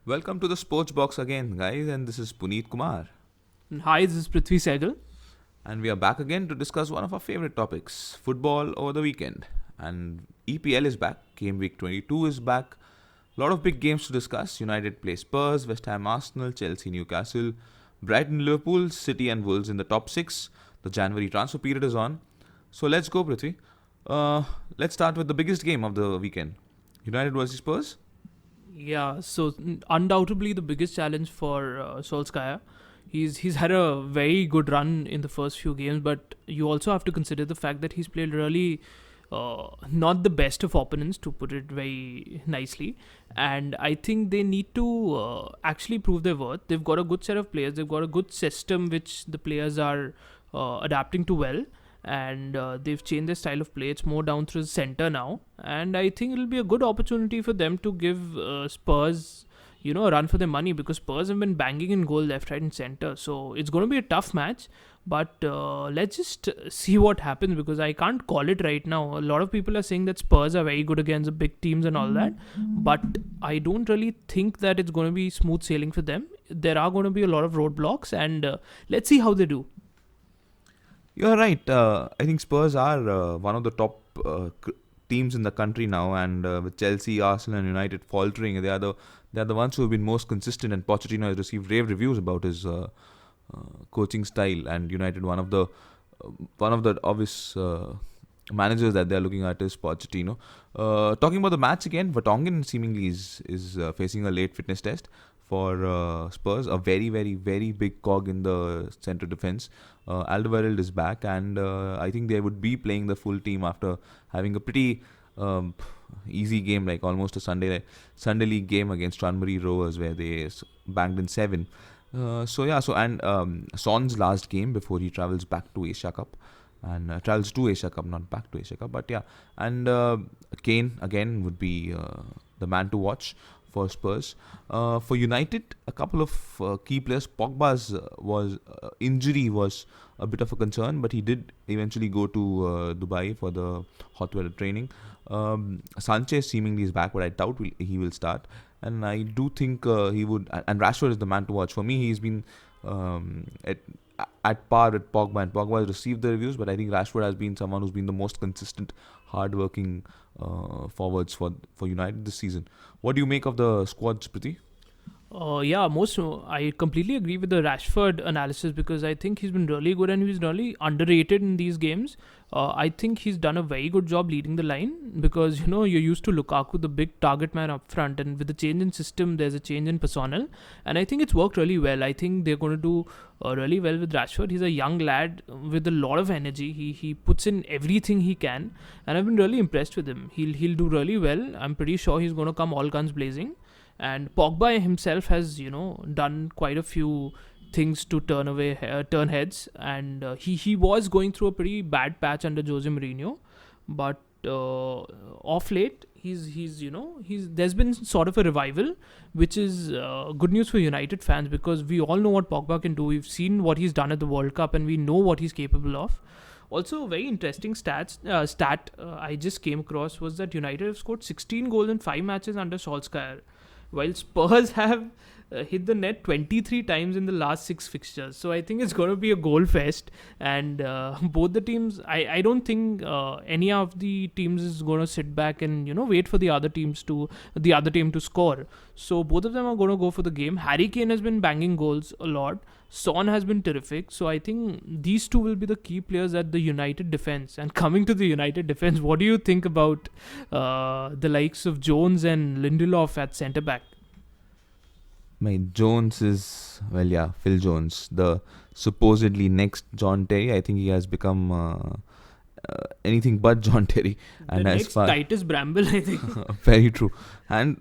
Welcome to the Sports Box again, guys, and this is Puneet Kumar. Hi, this is Prithvi Sehgal. And we are back again to discuss one of our favorite topics football over the weekend. And EPL is back, Game Week 22 is back. A lot of big games to discuss. United play Spurs, West Ham Arsenal, Chelsea Newcastle, Brighton Liverpool, City and Wolves in the top six. The January transfer period is on. So let's go, Prithvi. Let's start with the biggest game of the weekend United versus Spurs. Yeah, so undoubtedly the biggest challenge for Solskjaer. He's had a very good run in the first few games, but you also have to consider the fact that he's played really not the best of opponents, to put it very nicely. And I think they need to actually prove their worth. They've got a good set of players. They've got a good system which the players are adapting to well. And they've changed their style of play. It's more down through the center now, and I think it'll be a good opportunity for them to give Spurs, a run for their money, because Spurs have been banging in goal left, right, and center. So it's going to be a tough match, but let's just see what happens, because I can't call it right now. A lot of people are saying that Spurs are very good against the big teams and all that, but I don't really think that it's going to be smooth sailing for them. There are going to be a lot of roadblocks, and let's see how they do. You're right. I think Spurs are one of the top teams in the country now, and with Chelsea, Arsenal, and United faltering, they are the ones who have been most consistent. And Pochettino has received rave reviews about his coaching style. And United, one of the obvious managers that they are looking at is Pochettino. Talking about the match again, Vertonghen seemingly is facing a late fitness test for Spurs, a very, very, very big cog in the centre defence. Alderweireld is back, and I think they would be playing the full team after having a pretty easy game, like almost a Sunday league game against Tranmere Rovers, where they banged in 7. Son's last game before he travels back to Asia Cup. And travels to Asia Cup, not back to Asia Cup. But yeah, and Kane again would be the man to watch for Spurs. For United, a couple of key players. Pogba's injury was a bit of a concern, but he did eventually go to Dubai for the hot weather training. Sanchez seemingly is back, but I doubt he will start. And I do think he would. And Rashford is the man to watch. For me, he's been at par with Pogba, and Pogba has received the reviews, but I think Rashford has been someone who's been the most consistent, hard-working forwards for United this season. What do you make of the squads, Priti? I completely agree with the Rashford analysis, because I think he's been really good and he's really underrated in these games. I think he's done a very good job leading the line, because you're used to Lukaku, the big target man up front, and with the change in system, there's a change in personnel, and I think it's worked really well. I think they're going to do really well with Rashford. He's a young lad with a lot of energy. He puts in everything he can, and I've been really impressed with him. He'll do really well. I'm pretty sure he's going to come all guns blazing. And Pogba himself has, done quite a few things to turn heads, and he was going through a pretty bad patch under Jose Mourinho, but off late he's there's been sort of a revival, which is good news for United fans, because we all know what Pogba can do. We've seen what he's done at the World Cup, and we know what he's capable of. Also, a very interesting stat I just came across was that United have scored 16 goals in 5 matches under Solskjaer, while Spurs have hit the net 23 times in the last 6 fixtures. So I think it's going to be a goal fest, and both the teams, I don't think any of the teams is going to sit back and wait for the other team to score. So both of them are going to go for the game. Harry Kane has been banging goals a lot. Son has been terrific. So I think these two will be the key players at the United defense. And coming to the United defense, what do you think about the likes of Jones and Lindelof at centre back? My Jones is, well, yeah, Phil Jones, the supposedly next John Terry. I think he has become anything but John Terry. The And as next far Titus Bramble, I think. very true. And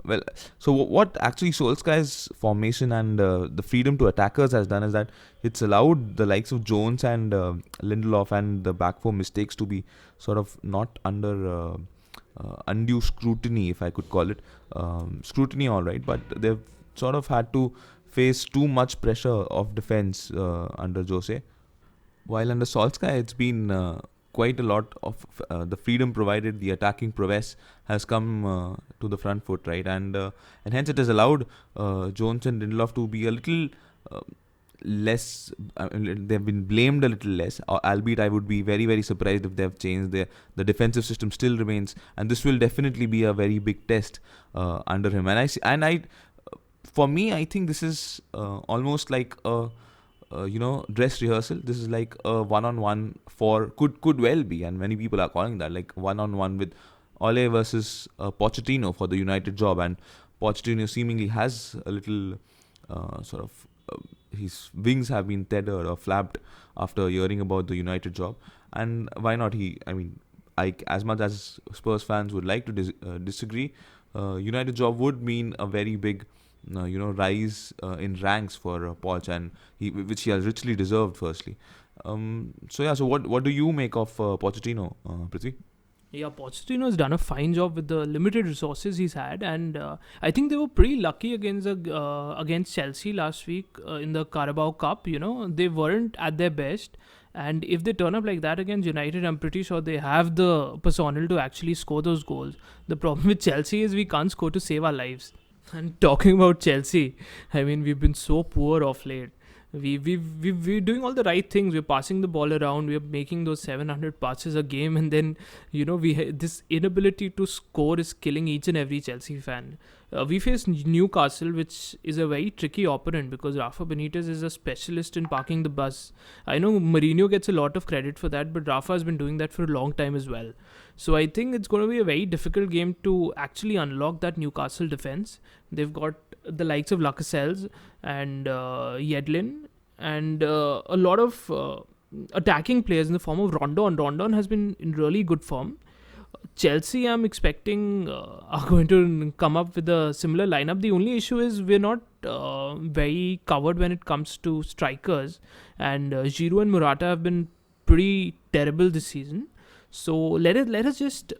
well, so what actually Solskjaer's formation and the freedom to attackers has done is that it's allowed the likes of Jones and Lindelof and the back four mistakes to be sort of not under undue scrutiny, if I could call it. Scrutiny, all right, but they've sort of had to face too much pressure of defense under Jose. While under Solskjaer, it's been quite a lot of the freedom provided, the attacking prowess has come to the front foot, right? And hence it has allowed Jones and Lindelof to be a little uh, less. They've been blamed a little less, albeit I would be very, very surprised if they've changed. The defensive system still remains, and this will definitely be a very big test under him. For me, I think this is almost like a dress rehearsal. This is like a one-on-one for could well be, and many people are calling that like one-on-one with Ole versus Pochettino for the United job, and Pochettino seemingly has a little sort of his wings have been tethered or flapped after hearing about the United job, and why not he? I mean, as much as Spurs fans would like to disagree, United job would mean a very big rise in ranks for Poch, and which he has richly deserved. Firstly, so what do you make of Pochettino, Prithvi? Yeah, Pochettino has done a fine job with the limited resources he's had, and I think they were pretty lucky against Chelsea last week in the Carabao Cup. They weren't at their best, and if they turn up like that against United, I'm pretty sure they have the personnel to actually score those goals. The problem with Chelsea is we can't score to save our lives. And talking about Chelsea, I mean, we've been so poor of late. We're doing all the right things. We're passing the ball around. We're making those 700 passes a game, and then this inability to score is killing each and every Chelsea fan. We face Newcastle, which is a very tricky opponent because Rafa Benitez is a specialist in parking the bus. I know Mourinho gets a lot of credit for that, but Rafa has been doing that for a long time as well. So I think it's going to be a very difficult game to actually unlock that Newcastle defense. They've got the likes of Lascelles and Yedlin and a lot of attacking players in the form of Rondon. Rondon has been in really good form. Chelsea, I'm expecting, are going to come up with a similar lineup. The only issue is we're not very covered when it comes to strikers, and Giroud and Morata have been pretty terrible this season. So let us just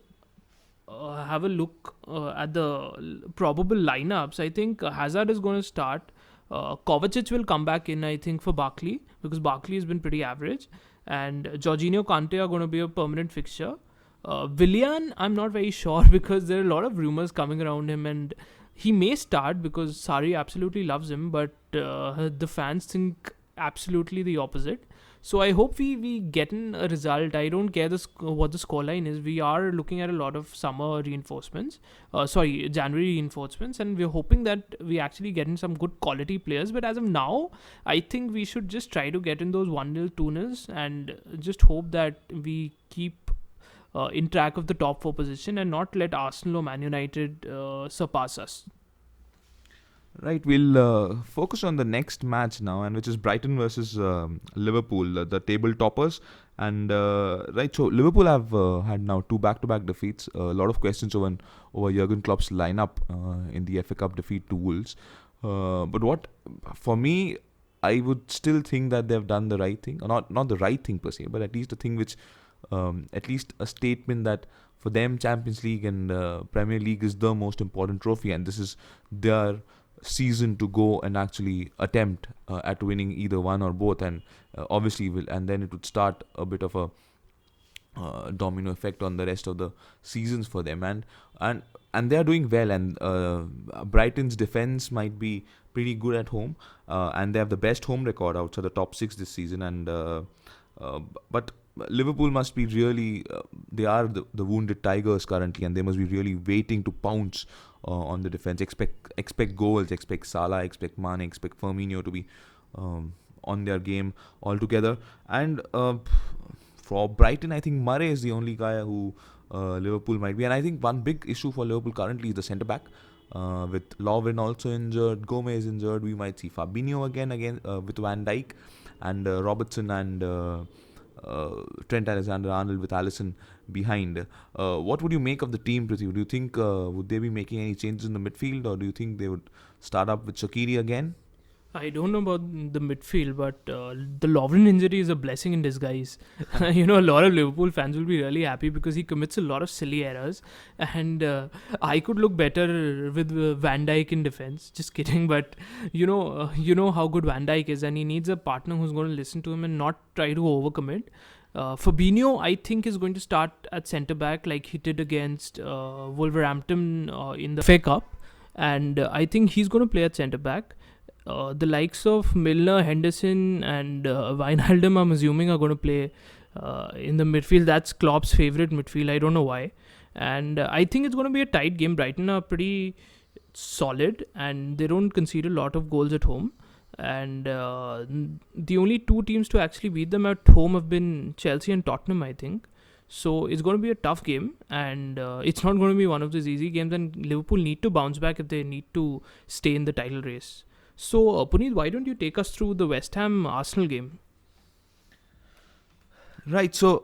have a look at the probable lineups. I think Hazard is going to start. Kovacic will come back in, I think, for Barkley, because Barkley has been pretty average, and Jorginho, Kante are going to be a permanent fixture. Willian, I'm not very sure because there are a lot of rumors coming around him, and he may start because Sarri absolutely loves him, but the fans think absolutely the opposite. So I hope we get in a result. I don't care what the scoreline is. We are looking at a lot of January reinforcements, and we're hoping that we actually get in some good quality players. But as of now, I think we should just try to get in those 1-0, 2-0s and just hope that we keep in track of the top 4 position and not let Arsenal or Man United surpass us. Right, we'll focus on the next match now, and which is Brighton versus Liverpool, the table toppers. And so Liverpool have had now 2 back-to-back defeats. A lot of questions over Jurgen Klopp's lineup in the FA Cup defeat to Wolves. But for me, I would still think that they've done the right thing, or not the right thing per se, but at least a thing which, at least a statement that for them Champions League and Premier League is the most important trophy, and this is their season to go and actually attempt at winning either one or both, and obviously and then it would start a bit of a domino effect on the rest of the seasons for them, and they are doing well, and Brighton's defense might be pretty good at home, and they have the best home record outside the top 6 this season, and but Liverpool must be really they are the wounded tigers currently, and they must be really waiting to pounce on the defense. Expect goals, expect Salah, expect Mane, expect Firmino to be on their game altogether. And for Brighton, I think Murray is the only guy who Liverpool might be. And I think one big issue for Liverpool currently is the centre back. With Lovren also injured, Gomez injured, we might see Fabinho again with Van Dijk, and Robertson and Trent Alexander-Arnold with Alisson behind. What would you make of the team, Prithvi? Do you think would they be making any changes in the midfield, or do you think they would start up with Shaqiri again? I don't know about the midfield, but the Lovren injury is a blessing in disguise. A lot of Liverpool fans will be really happy because he commits a lot of silly errors, and I could look better with Van Dijk in defense. Just kidding, but you know how good Van Dijk is, and he needs a partner who's going to listen to him and not try to overcommit. Fabinho, I think, is going to start at centre back like he did against Wolverhampton in the FA Cup, and I think he's going to play at centre back. The likes of Milner, Henderson, and Wijnaldum, I'm assuming, are going to play in the midfield. That's Klopp's favourite midfield. I don't know why. And I think it's going to be a tight game. Brighton are pretty solid and they don't concede a lot of goals at home. And the only two teams to actually beat them at home have been Chelsea and Tottenham, I think. So it's going to be a tough game, and it's not going to be one of those easy games. And Liverpool need to bounce back if they need to stay in the title race. So, Puneet, why don't you take us through the West Ham Arsenal game? Right, so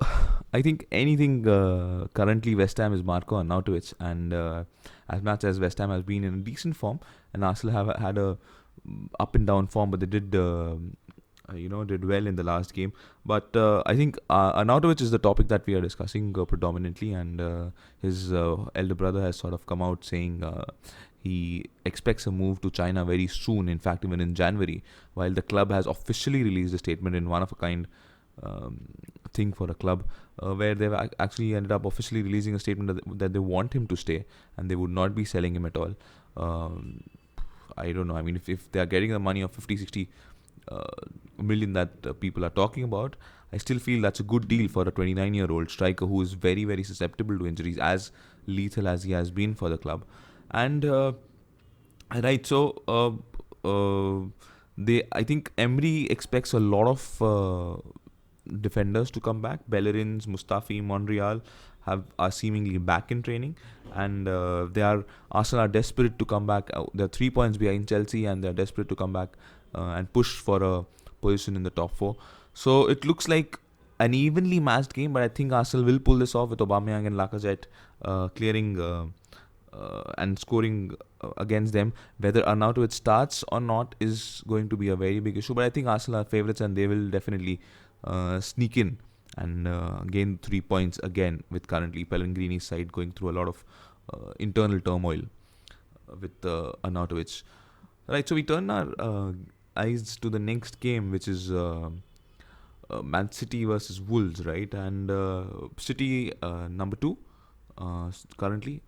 I think anything currently West Ham is Marco Arnautovic, and as much as West Ham has been in a decent form, and Arsenal have had a up and down form, but they did did well in the last game. But I think Arnautovic is the topic that we are discussing predominantly, and his elder brother has sort of come out saying he expects a move to China very soon, in fact even in January, while the club has officially released a statement in one of a kind thing for a club where they've actually ended up officially releasing a statement that they want him to stay and they would not be selling him at all. I don't know. I mean, if they are getting the money of 50-60 million that people are talking about, I still feel that's a good deal for a 29-year-old striker who is very, very susceptible to injuries, as lethal as he has been for the club. And right, so I think Emery expects a lot of defenders to come back. Bellerins, Mustafi, Monreal are seemingly back in training, and Arsenal are desperate to come back. They're 3 points behind Chelsea, and they're desperate to come back and push for a position in the top 4. So it looks like an evenly matched game, but I think Arsenal will pull this off with Aubameyang and Lacazette clearing and scoring against them. Whether Arnautovic starts or not is going to be a very big issue, but I think Arsenal are favourites and they will definitely sneak in and gain 3 points again, with currently Pellegrini's side going through a lot of internal turmoil with Arnautovic. Right, so we turn our eyes to the next game, which is Man City versus Wolves, right? And City number 2 currently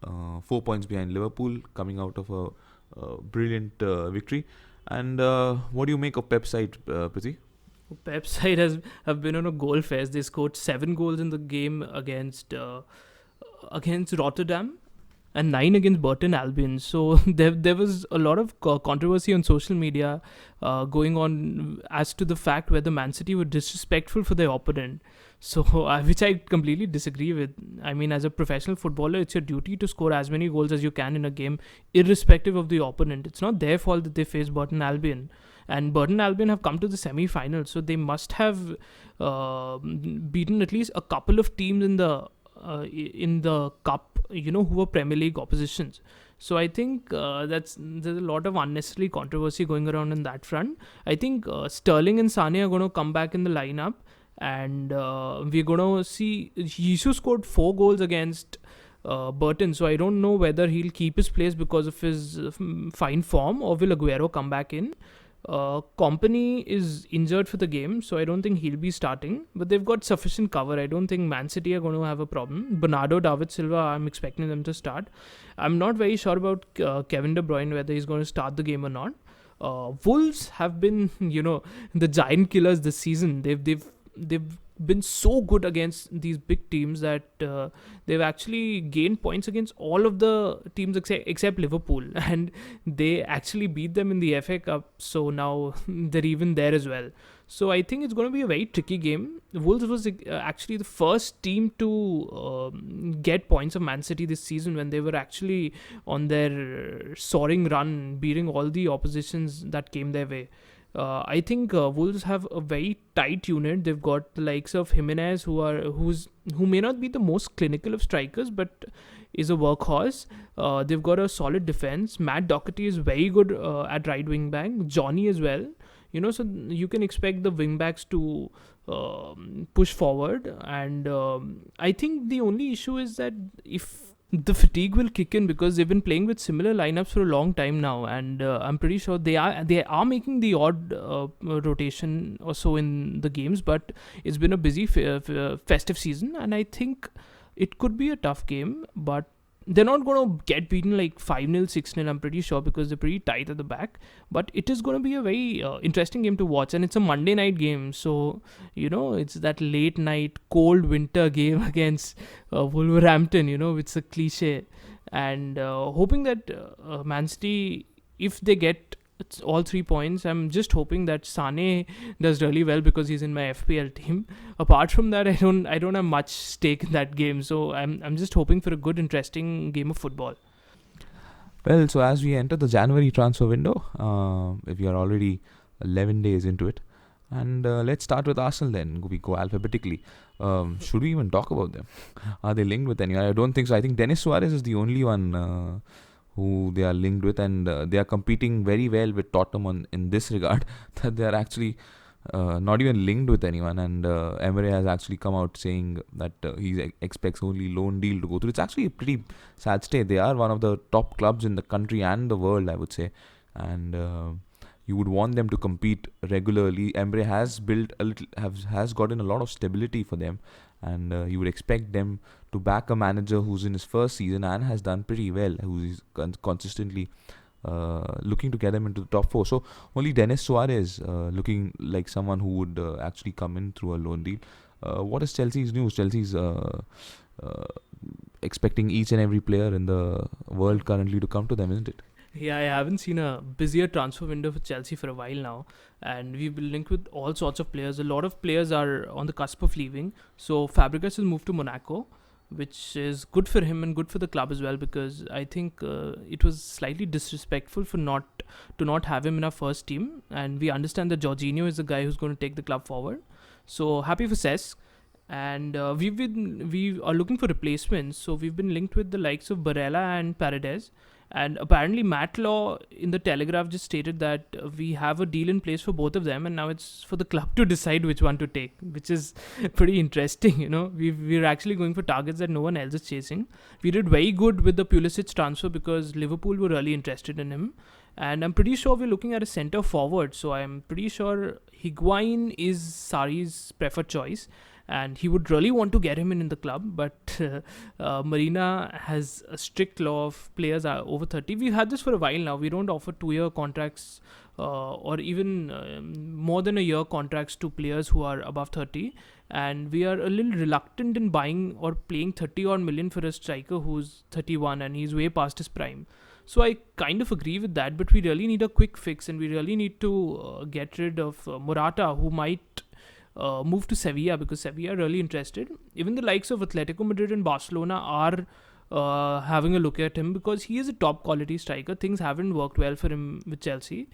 4 points behind Liverpool, coming out of a brilliant victory. And what do you make of Pep's side, Prithvi? Pep's side have been on a goal fest. They scored 7 goals in the game against Rotterdam and 9 against Burton Albion. So there was a lot of controversy on social media going on as to the fact whether Man City were disrespectful for their opponent. So which I completely disagree with. I mean, as a professional footballer, it's your duty to score as many goals as you can in a game, irrespective of the opponent. It's not their fault that they faced Burton Albion. And Burton Albion have come to the semi-final, so they must have beaten at least a couple of teams in the cup, who were Premier League oppositions. So I think there's a lot of unnecessary controversy going around in that front. I think Sterling and Sane are going to come back in the lineup, and we're going to see Jesus scored 4 goals against Burton, so I don't know whether he'll keep his place because of his fine form, or will Aguero come back in. Kompany is injured for the game, so I don't think he'll be starting, but they've got sufficient cover. I don't think Man City are going to have a problem. Bernardo, David Silva, I'm expecting them to start. I'm not very sure about Kevin De Bruyne, whether he's going to start the game or not. Wolves have been, the giant killers this season. They've been so good against these big teams that they've actually gained points against all of the teams except Liverpool, and they actually beat them in the FA Cup, so now they're even there as well. So I think it's going to be a very tricky game. Wolves was actually the first team to get points of Man City this season, when they were actually on their soaring run, beating all the oppositions that came their way. I think Wolves have a very tight unit. They've got the likes of Jimenez, who may not be the most clinical of strikers, but is a workhorse. They've got a solid defense. Matt Doherty is very good at right wing back. Johnny as well. So you can expect the wing backs to push forward. And I think the only issue is that if The fatigue will kick in because they've been playing with similar lineups for a long time now, and I'm pretty sure they are making the odd rotation or so in the games, but it's been a busy festive season, and I think it could be a tough game, but they're not going to get beaten like 5-0, 6-0, I'm pretty sure, because they're pretty tight at the back. But it is going to be a very interesting game to watch, and it's a Monday night game, so it's that late night cold winter game against Wolverhampton. It's a cliche, and hoping that Man City, if they get all 3 points, I'm just hoping that Sane does really well because he's in my FPL team. Apart from that, I don't have much stake in that game, so I'm just hoping for a good, interesting game of football. Well, so as we enter the January transfer window, if you are already 11 days into it, and let's start with Arsenal then. We go alphabetically. Should we even talk about them? Are they linked with anyone? I don't think so. I think Denis Suarez is the only one who they are linked with, and they are competing very well with Tottenham in this regard, that they are actually not even linked with anyone. And Emery has actually come out saying that he expects only loan deal to go through. It's actually a pretty sad state. They are one of the top clubs in the country and the world, I would say, and you would want them to compete regularly. Emery has built has gotten a lot of stability for them, and you would expect them to back a manager who's in his first season and has done pretty well, who is consistently looking to get them into the top four. So only Denis Suarez looking like someone who would actually come in through a loan deal. What is Chelsea's news? Chelsea's expecting each and every player in the world currently to come to them, isn't it? Yeah, I haven't seen a busier transfer window for Chelsea for a while now, and we've been linked with all sorts of players. A lot of players are on the cusp of leaving. So Fabregas has moved to Monaco, which is good for him and good for the club as well, because I think it was slightly disrespectful for not have him in our first team, and we understand that Jorginho is the guy who's going to take the club forward. So happy for Cesc. And we are looking for replacements, so we've been linked with the likes of Barella and Paredes. And apparently Matt Law in the Telegraph just stated that we have a deal in place for both of them, and now it's for the club to decide which one to take, which is pretty interesting. We're actually going for targets that no one else is chasing. We did very good with the Pulisic transfer because Liverpool were really interested in him, and I'm pretty sure we're looking at a centre forward, so I'm pretty sure Higuain is Sarri's preferred choice, and he would really want to get him in the club, but Marina has a strict law of players are over 30. We've had this for a while now. We don't offer 2-year contracts or even more than a year contracts to players who are above 30, and we are a little reluctant in buying or paying 30 odd million for a striker who's 31 and he's way past his prime. So I kind of agree with that, but we really need a quick fix, and we really need to get rid of Morata, who might move to Sevilla, because Sevilla are really interested. Even the likes of Atletico Madrid and Barcelona are having a look at him because he is a top quality striker. Things haven't worked well for him with Chelsea.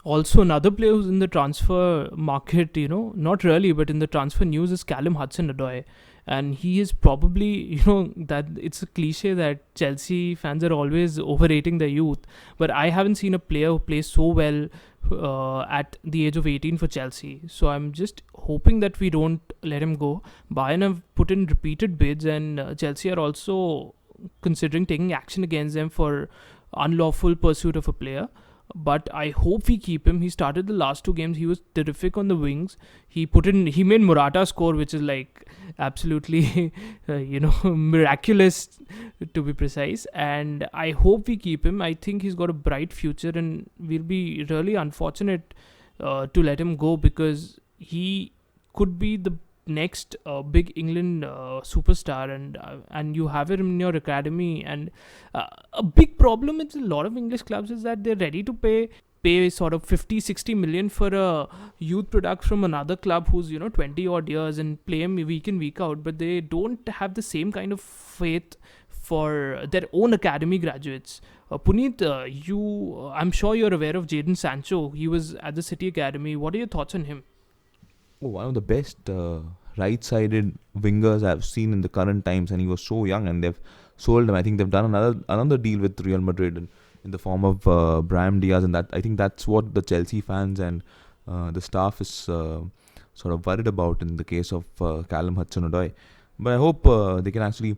Also, another player who's in the transfer market, not really, but in the transfer news is Callum Hudson-Odoi. And he is probably, that it's a cliche that Chelsea fans are always overrating their youth. But I haven't seen a player who plays so well at the age of 18 for Chelsea. So I'm just hoping that we don't let him go. Bayern have put in repeated bids, and Chelsea are also considering taking action against them for unlawful pursuit of a player. But I hope we keep him. He started the last 2 games. He was terrific on the wings. He made Morata score, which is like absolutely, miraculous to be precise. And I hope we keep him. I think he's got a bright future, and we'll be really unfortunate to let him go, because he could be the next big England superstar, and you have him in your academy. And a big problem with a lot of English clubs is that they're ready to pay sort of 50-60 million for a youth product from another club who's 20 odd years and play him week in week out, but they don't have the same kind of faith for their own academy graduates. Puneet, I'm sure you're aware of Jadon Sancho. He was at the City Academy. What are your thoughts on him? One of the best right-sided wingers I've seen in the current times, and he was so young, and they've sold him. I think they've done another deal with Real Madrid in the form of Brahim Diaz, and that I think that's what the Chelsea fans and the staff is sort of worried about in the case of Callum Hudson-Odoi. But I hope they can actually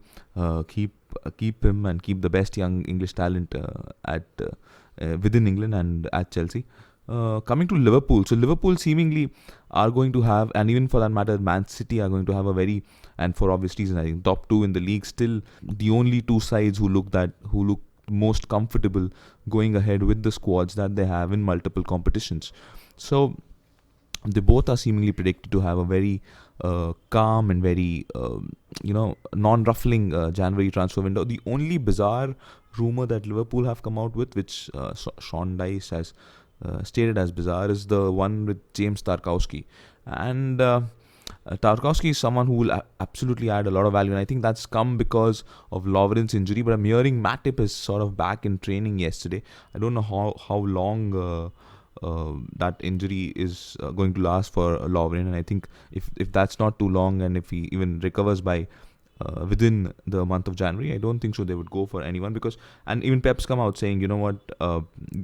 keep keep him and keep the best young English talent at within England and at Chelsea. Coming to Liverpool, so Liverpool seemingly are going to have, and even for that matter, Man City are going to have a very, and for obvious reasons, I think top two in the league. Still, the only two sides who look most comfortable going ahead with the squads that they have in multiple competitions. So they both are seemingly predicted to have a very calm and very non-ruffling January transfer window. The only bizarre rumor that Liverpool have come out with, which Sean Dyche has stated as bizarre, is the one with James Tarkowski. And Tarkowski is someone who will absolutely add a lot of value, and I think that's come because of Lovren's injury. But I'm hearing Matip is sort of back in training yesterday. I don't know how long that injury is going to last for Lovren, and I think if that's not too long, and if he even recovers by within the month of January, I don't think so they would go for anyone, because, and even Pep's come out saying, you know what,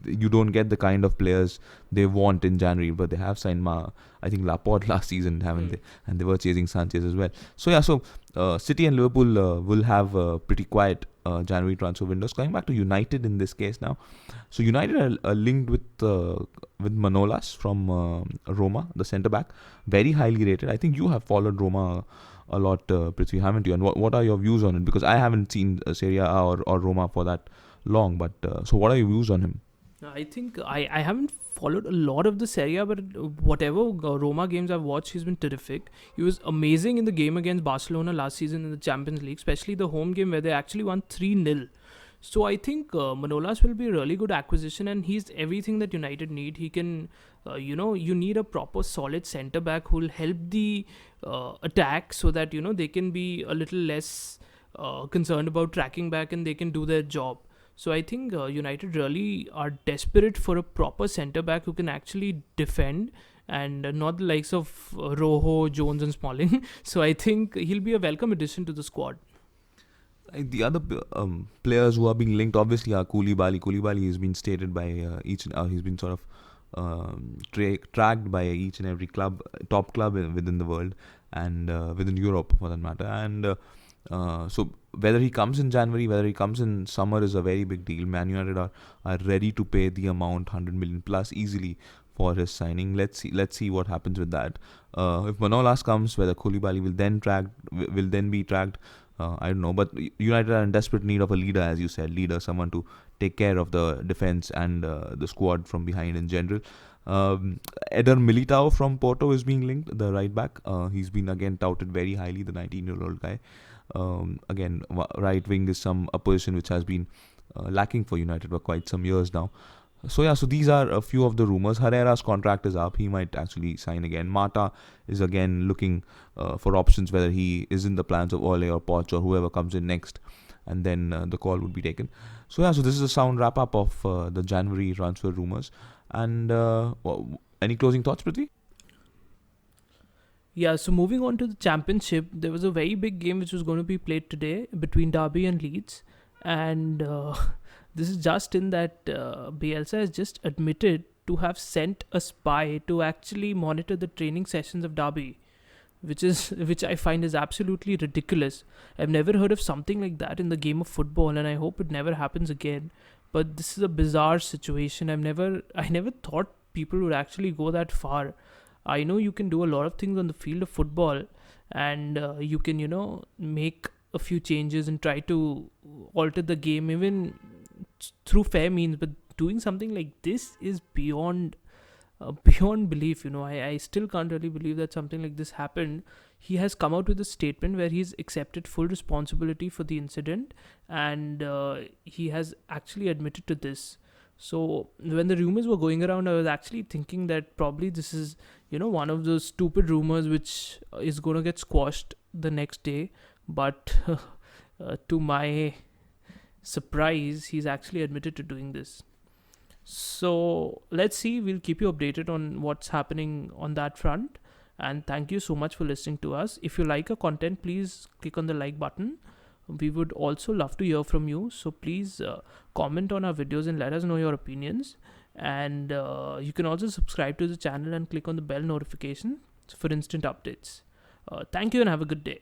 you don't get the kind of players they want in January, but they have signed I think Laporte last season, haven't they? And they were chasing Sanchez as well. So City and Liverpool will have pretty quiet January transfer windows. Going back to United in this case now, so United are linked with Manolas from Roma, the centre back, very highly rated. I think you have followed Roma a lot, Prithvi, haven't you? And what are your views on it? Because I haven't seen Serie A or Roma for that long. But so what are your views on him? I think I haven't followed a lot of the Serie A, but whatever Roma games I've watched, he's been terrific. He was amazing in the game against Barcelona last season in the Champions League, especially the home game where they actually won 3-0. So I think Manolas will be a really good acquisition, and he's everything that United need. He can, you need a proper solid centre back who will help the attack, so that they can be a little less concerned about tracking back and they can do their job. So I think United really are desperate for a proper centre back who can actually defend, and not the likes of Rojo, Jones and Smalling. So I think he'll be a welcome addition to the squad. The other players who are being linked obviously are Koulibaly. Koulibaly has been stated by he's been sort of tracked by each and every top club within the world, and within Europe for that matter. And so whether he comes in January, whether he comes in summer, is a very big deal. Man United are ready to pay the amount, 100 million plus, easily for his signing. Let's see what happens with that. If Manolas comes, whether Koulibaly will then be tracked, I don't know. But United are in desperate need of a leader, as you said, someone to take care of the defense and the squad from behind in general. Eder Militao from Porto is being linked, the right back. He's been again touted very highly, the 19-year-old guy. Again, right wing is a position which has been lacking for United for quite some years now. So these are a few of the rumors. Herrera's contract is up. He might actually sign again. Mata is again looking for options, whether he is in the plans of Ole or Poch or whoever comes in next, and then the call would be taken. So this is a sound wrap up of the January transfer rumors. And any closing thoughts, Prithvi? Yeah, so moving on to the championship, there was a very big game which was going to be played today between Derby and Leeds. And this is just in that Bielsa has just admitted to have sent a spy to actually monitor the training sessions of Derby, which I find is absolutely ridiculous. I've never heard of something like that in the game of football, and I hope it never happens again. But this is a bizarre situation. I never thought people would actually go that far. I know you can do a lot of things on the field of football, and you can, make a few changes and try to alter the game even through fair means. But doing something like this is beyond belief. I still can't really believe that something like this happened. He has come out with a statement where he's accepted full responsibility for the incident, and he has actually admitted to this. So when the rumors were going around, I was actually thinking that probably this is one of those stupid rumors which is going to get squashed the next day. But to my surprise, he's actually admitted to doing this. So let's see. We'll keep you updated on what's happening on that front. And thank you so much for listening to us. If you like our content, please click on the like button. We would also love to hear from you. So please comment on our videos and let us know your opinions. And you can also subscribe to the channel and click on the bell notification for instant updates. Thank you and have a good day.